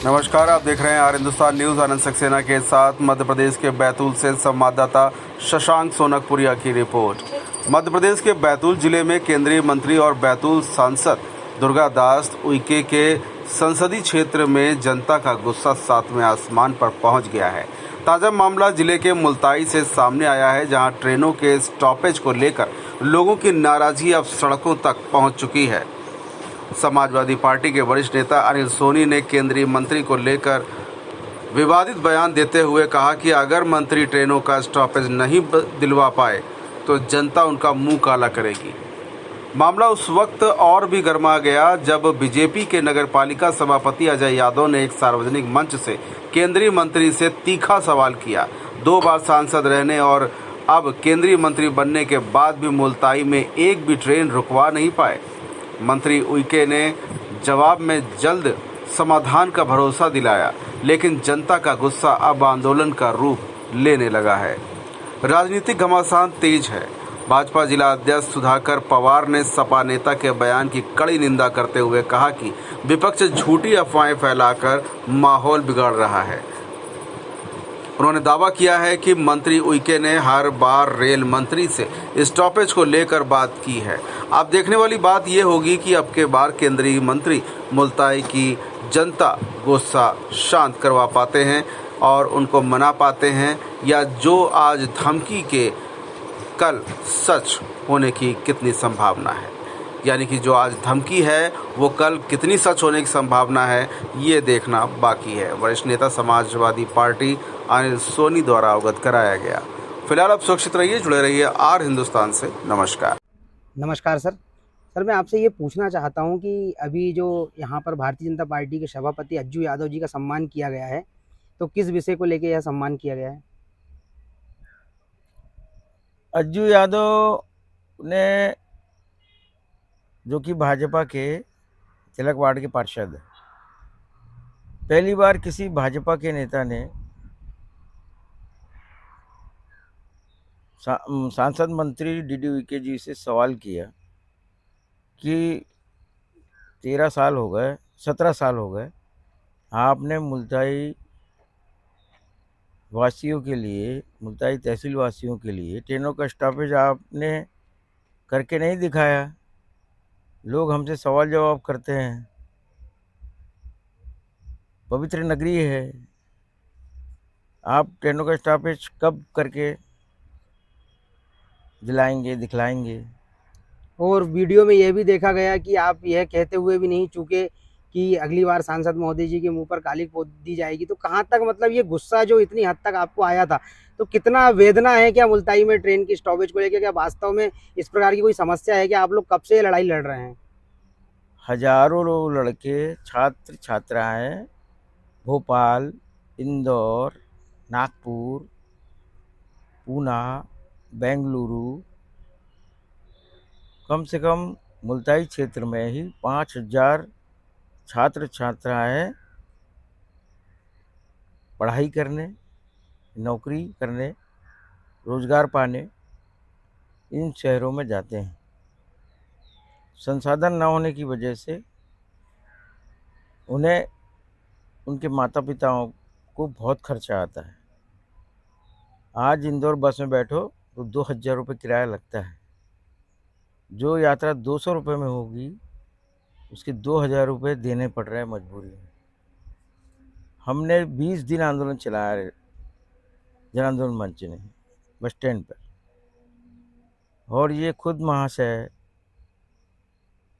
नमस्कार, आप देख रहे हैं आर हिंदुस्तान न्यूज़। आनंद सक्सेना के साथ मध्य प्रदेश के बैतूल से संवाददाता शशांक सोनकपुरिया की रिपोर्ट। मध्य प्रदेश के बैतूल जिले में केंद्रीय मंत्री और बैतूल सांसद दुर्गादास उइके के संसदीय क्षेत्र में जनता का गुस्सा सातवें आसमान पर पहुंच गया है। ताज़ा मामला जिले के मुल्ताई से सामने आया है, जहां ट्रेनों के स्टॉपेज को लेकर लोगों की नाराजगी अब सड़कों तक पहुंच चुकी है। समाजवादी पार्टी के वरिष्ठ नेता अनिल सोनी ने केंद्रीय मंत्री को लेकर विवादित बयान देते हुए कहा कि अगर मंत्री ट्रेनों का स्टॉपेज नहीं दिलवा पाए तो जनता उनका मुंह काला करेगी। मामला उस वक्त और भी गर्मा गया जब बीजेपी के नगरपालिका सभापति अजय यादव ने एक सार्वजनिक मंच से केंद्रीय मंत्री से तीखा सवाल किया। 2 बार सांसद रहने और अब केंद्रीय मंत्री बनने के बाद भी मुल्ताई में एक भी ट्रेन रुकवा नहीं पाए। मंत्री उइके ने जवाब में जल्द समाधान का भरोसा दिलाया, लेकिन जनता का गुस्सा अब आंदोलन का रूप लेने लगा है। राजनीतिक घमासान तेज है। भाजपा जिला अध्यक्ष सुधाकर पवार ने सपा नेता के बयान की कड़ी निंदा करते हुए कहा कि विपक्ष झूठी अफवाहें फैलाकर माहौल बिगाड़ रहा है। उन्होंने दावा किया है कि मंत्री उइके ने हर बार रेल मंत्री से स्टॉपेज को लेकर बात की है। अब देखने वाली बात यह होगी कि अब के बार केंद्रीय मंत्री मुल्ताई की जनता गुस्सा शांत करवा पाते हैं और उनको मना पाते हैं, या जो आज धमकी के कल सच होने की कितनी संभावना है। यानी कि जो आज धमकी है वो कल कितनी सच होने की संभावना है, ये देखना बाकी है। वरिष्ठ नेता समाजवादी पार्टी अनिल सोनी द्वारा अवगत कराया गया। फिलहाल आप सुरक्षित रहिए, जुड़े रहिए आर हिंदुस्तान से। नमस्कार। नमस्कार सर, मैं आपसे ये पूछना चाहता हूँ कि अभी जो यहाँ पर भारतीय जनता पार्टी के सभापति अज्जू यादव जी का सम्मान किया गया है, तो किस विषय को लेकर यह सम्मान किया गया है? अज्जू यादव ने, जो कि भाजपा के तिलक वार्ड के पार्षद है, पहली बार किसी भाजपा के नेता ने सांसद मंत्री डीडी उइके जी से सवाल किया कि 17 साल हो गए आपने मुल्ताई वासियों के लिए, मुल्ताई तहसील वासियों के लिए ट्रेनों का स्टॉपेज आपने करके नहीं दिखाया। लोग हमसे सवाल जवाब करते हैं। पवित्र नगरी है, आप ट्रेनों का स्टॉपेज कब करके दिखलाएंगे? और वीडियो में यह भी देखा गया कि आप यह कहते हुए भी नहीं चूके कि अगली बार सांसद महोदय जी के मुंह पर काली पोत दी जाएगी। तो कहाँ तक मतलब ये गुस्सा जो इतनी हद तक आपको आया था, तो कितना वेदना है क्या मुल्ताई में ट्रेन की स्टॉपेज को लेकर? क्या वास्तव में इस प्रकार की कोई समस्या है कि आप लोग कब से ये लड़ाई लड़ रहे हैं? हजारों लड़के, छात्र छात्राएं भोपाल, इंदौर, नागपुर, पूना, बेंगलुरु, कम से कम मुल्ताई क्षेत्र में ही 5000 छात्र छात्राएं पढ़ाई करने, नौकरी करने, रोजगार पाने इन शहरों में जाते हैं। संसाधन न होने की वजह से उन्हें, उनके माता पिताओं को बहुत खर्चा आता है। आज इंदौर बस में बैठो तो 2000 रुपये किराया लगता है। जो यात्रा 200 रुपये में होगी उसके 2000 रुपये देने पड़ रहे हैं मजबूरी में। हमने 20 दिन आंदोलन चलाया जन आंदोलन मंच ने बस स्टैंड पर, और ये खुद महाशय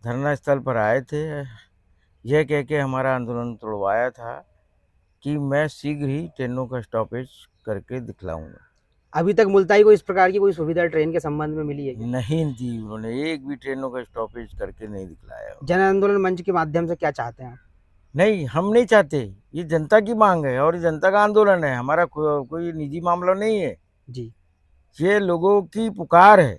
धरना स्थल पर आए थे, यह कह के हमारा आंदोलन तोड़वाया था कि मैं शीघ्र ही ट्रेनों का स्टॉपेज करके दिखलाऊंगा। अभी तक मुल्ताई को इस प्रकार की कोई सुविधा ट्रेन के संबंध में मिली है क्या? नहीं दी, उन्होंने एक भी ट्रेनों का स्टॉपेज करके नहीं दिखलाया। जन आंदोलन मंच के माध्यम से क्या चाहते हैं आप? नहीं, हम नहीं चाहते, ये जनता की मांग है और जनता का आंदोलन है, हमारा कोई निजी मामला नहीं है जी। ये लोगों की पुकार है।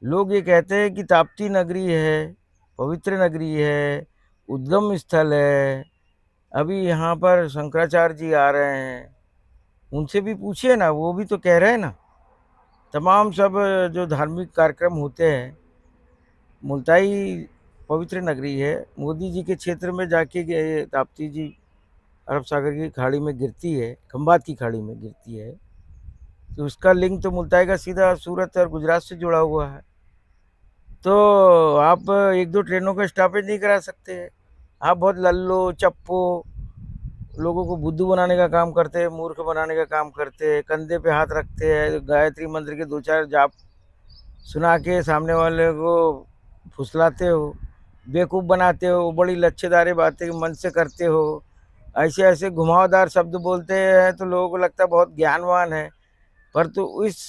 लोग ये कहते हैं कि ताप्ती नगरी है, पवित्र नगरी है, उद्गम स्थल है। अभी यहाँ पर शंकराचार्य जी आ रहे हैं, उनसे भी पूछिए ना, वो भी तो कह रहे हैं ना। तमाम सब जो धार्मिक कार्यक्रम होते हैं, मुल्ताई पवित्र नगरी है, मोदी जी के क्षेत्र में जाके गए ताप्ती जी अरब सागर की खाड़ी में गिरती है, खंबात की खाड़ी में गिरती है, तो उसका लिंक तो मुल्ताई का सीधा सूरत और गुजरात से जुड़ा हुआ है। तो आप एक दो ट्रेनों का स्टॉपेज नहीं करा सकते। आप बहुत लल्लो चप्पो लोगों को बुद्धू बनाने का काम करते हैं, मूर्ख बनाने का काम करते हैं, कंधे पे हाथ रखते हैं, गायत्री मंत्र के दो चार जाप सुना के सामने वाले को फुसलाते हो, बेवकूफ़ बनाते हो, बड़ी लच्छेदारी बातें मन से करते हो, ऐसे ऐसे घुमावदार शब्द बोलते हैं तो लोगों को लगता है बहुत ज्ञानवान है, पर तो इस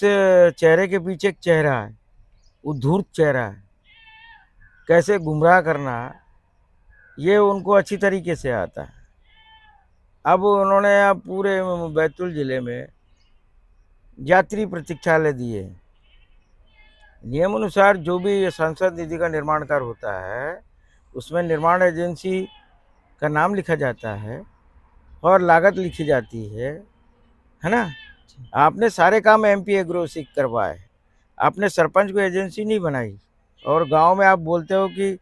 चेहरे के पीछे एक चेहरा है, वो धूर्त चेहरा है। कैसे गुमराह करना ये उनको अच्छी तरीके से आता है। अब उन्होंने अब पूरे बैतूल ज़िले में यात्री प्रतीक्षालय दिए। नियम अनुसार जो भी सांसद निधि का निर्माण कार्य होता है उसमें निर्माण एजेंसी का नाम लिखा जाता है और लागत लिखी जाती है ना। आपने सारे काम एमपी एग्रो से करवाए, आपने सरपंच को एजेंसी नहीं बनाई, और गांव में आप बोलते हो कि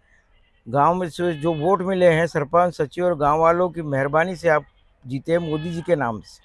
गांव में से जो वोट मिले हैं सरपंच सचिव और गांव वालों की मेहरबानी से आप जीते हैं मोदी जी के नाम से।